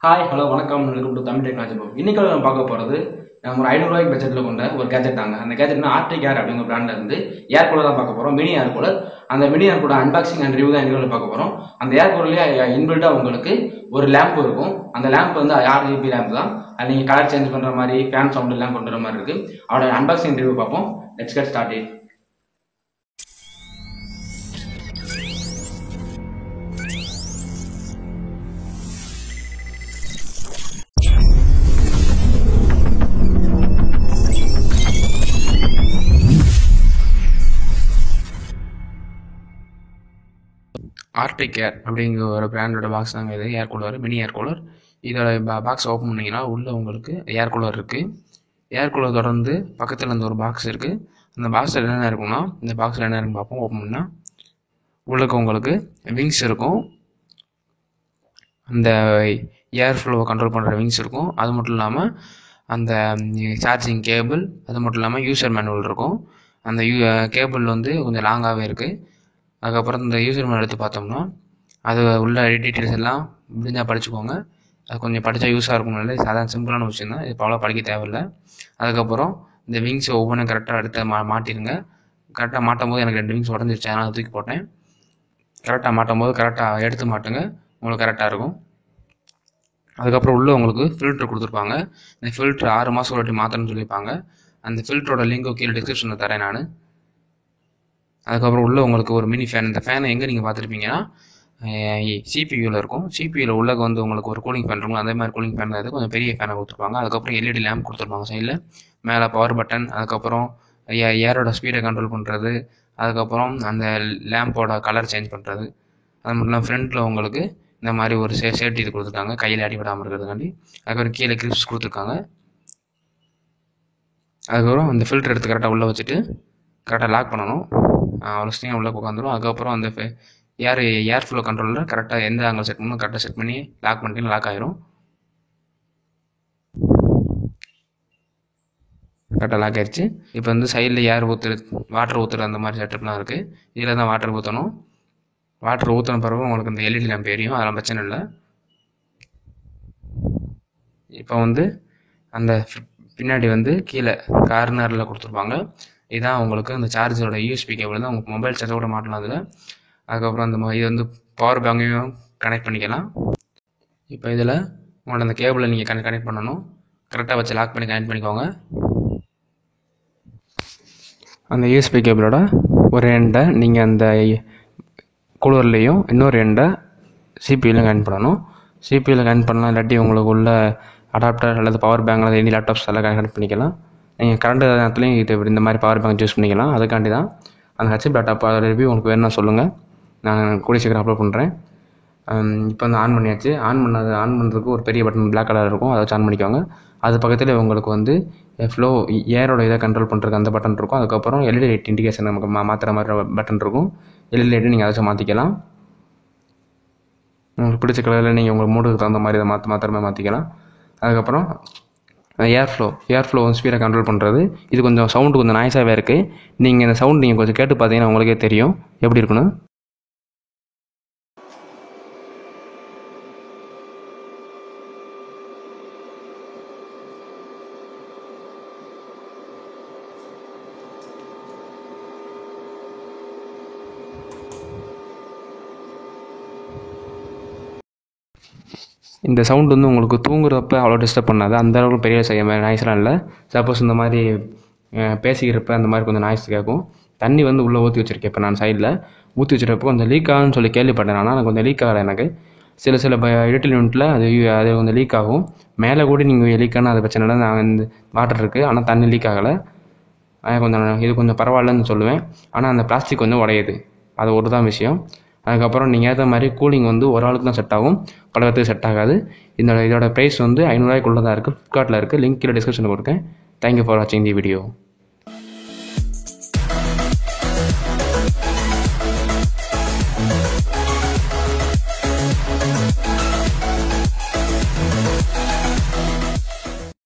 Hi hello வணக்கம் welcome to Tamil technology bro. இன்னைக்கு நம்ம பார்க்க போகிறது நம்ம ஒரு 500 பட்ஜெட்டில் கொண்ட ஒரு கேஜெட் தாங்க. அந்த கேஜெட்னா ஆர்டிக் ஏர் அப்படிங்கிற பிராண்டில் இருந்து ஏர் கூலர் தான் பார்க்க போகிறோம். Mini air cooler. அந்த mini air cooler unboxing and review தான் இன்னைக்கு பார்க்க போகிறோம். அந்த ஏர் கூலர்லேயே இன்பில்ட்டாக உங்களுக்கு ஒரு லேம்ப் இருக்கும். அந்த லேம்ப் வந்து RGB லேம்ப் தான். அது நீங்கள் கலர் சேஞ்ச் பண்ணுற மாதிரி ஃபேன் சவுண்ட் எல்லாம் கொண்டு வர மாதிரி இருக்குது. அவரோட அன்பாக்சிங் ரிவ்யூ பார்ப்போம். Let's get started. ஆர்டிக் ஏர் அப்படிங்கிற ஒரு பிராண்டோட பாக்ஸ் தாங்க இது. Air cooler, mini air cooler. இதோட பாக்ஸ் ஓப்பன் பண்ணிங்கன்னா உள்ளே உங்களுக்கு ஏர் கூலர் இருக்குது. ஏர் கூலர் தொடர்ந்து பக்கத்தில் இந்த ஒரு பாக்ஸ் இருக்குது. அந்த பாக்ஸில் என்னென்ன இருக்குன்னா, இந்த பாக்ஸில் என்ன இருக்குன்னு பார்ப்போம். ஓப்பன் பண்ணால் உள்ளுக்கு உங்களுக்கு விங்ஸ் இருக்கும். அந்த ஏர் ஃப்ளோவை கண்ட்ரோல் பண்ணுற விங்ஸ் இருக்கும். அது மட்டும் இல்லாமல் அந்த சார்ஜிங் கேபிள், அது மட்டும் இல்லாமல் யூசர் மேனுவல் இருக்கும். அந்த கேபிள் வந்து கொஞ்சம் லாங்காகவே இருக்குது. அதுக்கப்புறம் இந்த யூசர் மேனுவல் எடுத்து பார்த்தோம்னா அது உள்ள டீட்டெயில்ஸ் எல்லாம் முடிஞ்சால் படிச்சுக்கோங்க. அது கொஞ்சம் படித்தா யூஸாக இருக்கும்னால சாதாரண சிம்பிளான விஷயம் தான். இது அவ்வளோ படிக்க தேவையில்லை. அதுக்கப்புறம் இந்த விங்ஸ் ஒவ்வொன்றும் கரெக்டாக எடுத்து மாட்டிடுங்க. கரெக்டாக மாட்டும் போது எனக்கு 2 விங்ஸ் உடஞ்சிருச்சு, அதனால் அதை தூக்கி போட்டேன். கரெக்டாக மாட்டும் போது கரெக்டாக எடுத்து மாட்டுங்க, உங்களுக்கு கரெக்டாக இருக்கும். அதுக்கப்புறம் உள்ளே உங்களுக்கு ஃபில்ட்ரு கொடுத்துருப்பாங்க. இந்த ஃபில்ட்ரு 6 மாதம் ஒரு வாட்டி மாற்றணும்னு சொல்லியிருப்பாங்க. அந்த ஃபில்ட்ரோட லிங்க் கீழே டிஸ்கிரிப்ஷனில் தரேன் நான். அதுக்கப்புறம் உள்ளே உங்களுக்கு ஒரு மினி ஃபேன். இந்த ஃபேனை எங்கே நீங்கள் பார்த்துருப்பீங்கன்னா சிபியூவில் இருக்கும். சிபியூவில் உள்ளே வந்து உங்களுக்கு ஒரு கூலிங் ஃபேன் இருக்கும். அதே மாதிரி கூலிங் ஃபேன் தான் கொஞ்சம் பெரிய ஃபேனை கொடுத்துருப்பாங்க. அதுக்கப்புறம் LED லேம்ப் கொடுத்துருப்பாங்க சைடில். மேலே பவர் பட்டன், அதுக்கப்புறம் ஏரோட ஸ்பீடை கண்ட்ரோல் பண்ணுறது, அதுக்கப்புறம் அந்த லேம்போட கலர் சேஞ்ச் பண்ணுறது. அது மட்டும் இல்லாமல் ஃப்ரண்ட்டில் உங்களுக்கு இந்த மாதிரி ஒரு சேஃப்டி இது கொடுத்துருக்காங்க, கையில் அடிபடாமல் இருக்கிறதுக்காண்டி. அதுக்கப்புறம் கீழே கிரிப்ஸ் கொடுத்துருக்காங்க. அதுக்கப்புறம் அந்த ஃபில்டர் எடுத்து கரெக்டாக உள்ளே வச்சுட்டு கரெக்டாக லாக் பண்ணணும். அவ்வளோ ஸ்டீம் உள்ளே உட்காந்துரும். அதுக்கப்புறம் அந்த ஏர் ஃப்ளோ கண்ட்ரோலில் கரெக்டாக எந்த ஆங்கிள் செட் பண்ணணும் கரெக்டாக செட் பண்ணி லாக் பண்ணிட்டீங்கன்னா லாக் ஆயிரும். கரெக்டாக லாக் ஆயிடுச்சு. இப்போ வந்து சைடில் ஏர் வாட்டர் ஊற்றுற அந்த மாதிரி செட்டப்லாம் இருக்குது. இதில் தான் வாட்டர் ஊற்றணும். வாட்டர் ஊற்றின பிறகு உங்களுக்கு இந்த LED லேம்ப் எரியும், அதெல்லாம் பிரச்சனை இல்லை. இப்போ வந்து அந்த பின்னாடி வந்து கீழே கார்னரில் கொடுத்துருப்பாங்க. இதுதான் உங்களுக்கு அந்த சார்ஜரோட USB கேபிள் தான். உங்கள் மொபைல் சார்ஜர் கூட மாட்டலாம் அதில். அதுக்கப்புறம் அந்த இது வந்து பவர் பேங்கையும் கனெக்ட் பண்ணிக்கலாம். இப்போ இதில் உங்களோட அந்த கேபிளை நீங்கள் கனெக்ட் பண்ணணும். கரெக்டாக வச்சு லாக் பண்ணி கனெக்ட் பண்ணிக்கோங்க. அந்த USB கேபிளோட ஒரு எண்டை நீங்கள் அந்த கூலர்லேயும் இன்னொரு எண்டை சிபியூலையும் கனெக்ட் பண்ணணும். சிபியூவில் கனெக்ட் பண்ணலாம். இல்லாட்டி உங்களுக்கு உள்ள அடாப்டர் அல்லது பவர் பேங்க் அல்லது எனி லேப்டாப்ஸ் எல்லாம் கனெக்ட் பண்ணிக்கலாம். நீங்கள் கரண்ட் நேரத்துலையும் இது இந்த மாதிரி பவர் பேங்க் யூஸ் பண்ணிக்கலாம். அதுக்காண்டி தான் அந்த HCP லேப்டாப் ரிவ்யூ உங்களுக்கு வேணும்னா சொல்லுங்கள், நான் கூடிய சீக்கிரம் அப்லோட் பண்ணுறேன். இப்போ வந்து ஆன் பண்ணியாச்சு. ஆன் பண்ணுறதுக்கு ஒரு பெரிய பட்டன் பிளாக் கலர் இருக்கும், அதை வச்சு ஆன் பண்ணிக்கோங்க. அது பக்கத்தில் உங்களுக்கு வந்து ஃப்ளோ ஏரோட இதை கண்ட்ரோல் பண்ணுறதுக்கு அந்த பட்டன் இருக்கும். அதுக்கப்புறம் LED லைட் இண்டிகேஷன் நமக்கு மாற்றுற மாதிரி பட்டன் இருக்கும். LED லைட்டு நீங்கள் அதை வச்சு மாற்றிக்கலாம். உங்களுக்கு பிடிச்ச கலரில் நீங்கள் உங்கள் மூடுக்கு தகுந்த மாதிரி அதை மாற்றுற மாதிரி மாற்றிக்கலாம். அதுக்கப்புறம் ஏர் ஃப்ளோ ஸ்பீடை கண்ட்ரோல் பண்ணுறது. இது கொஞ்சம் சவுண்டு கொஞ்சம் நாய்ஸாகவே இருக்குது. நீங்கள் இந்த சவுண்ட் நீங்கள் கொஞ்சம் கேட்டு பார்த்தீங்கன்னா உங்களுக்கே தெரியும் எப்படி இருக்குன்னு. இந்த சவுண்ட் வந்து உங்களுக்கு தூங்குறப்ப அவ்வளோ டிஸ்டர்ப் பண்ணாது. அந்த அளவுக்கு பெரிய நாய்ஸ்லாம் இல்லை. சப்போஸ் இந்த மாதிரி பேசிக்கிறப்ப அந்த மாதிரி கொஞ்சம் நாய்ஸ் கேட்கும். தண்ணி வந்து உள்ளே ஊற்றி வச்சுருக்கேன். இப்போ நான் சைடில் ஊற்றி வச்சுருப்போ கொஞ்சம் லீக் ஆகுன்னு சொல்லி கேள்விப்பட்டேன். ஆனால் எனக்கு கொஞ்சம் லீக் ஆகலை. எனக்கு சில எலக்ட்ரிக் யூனிட்டில் அது கொஞ்சம் லீக் ஆகும். மேலே கூட நீங்கள் லீக் ஆனால் அது பிரச்சனை இல்லை. நான் இந்த வாட்டர் இருக்குது, ஆனால் தண்ணி லீக் ஆகலை. இது கொஞ்சம் பரவாயில்லன்னு சொல்லுவேன். ஆனால் அந்த பிளாஸ்டிக் கொஞ்சம் உடையுது, அது ஒரு தான் விஷயம். அதுக்கப்புறம் நீங்கள் ஏற்ற மாதிரி கூலிங் வந்து ஒரு ஆளுக்கு தான் செட் ஆகும், பல பேருக்கு செட் ஆகாது. இதோட ப்ரைஸ் வந்து 500 ரூபாய்க்குள்ளே தான் இருக்குது. ஃப்ளிப்கார்ட்டில் இருக்குது. லிங்க் கீழே டிஸ்கிரிப்ஷனில் கொடுக்கேன். தேங்க்யூ ஃபார் வாட்சிங் தி வீடியோ.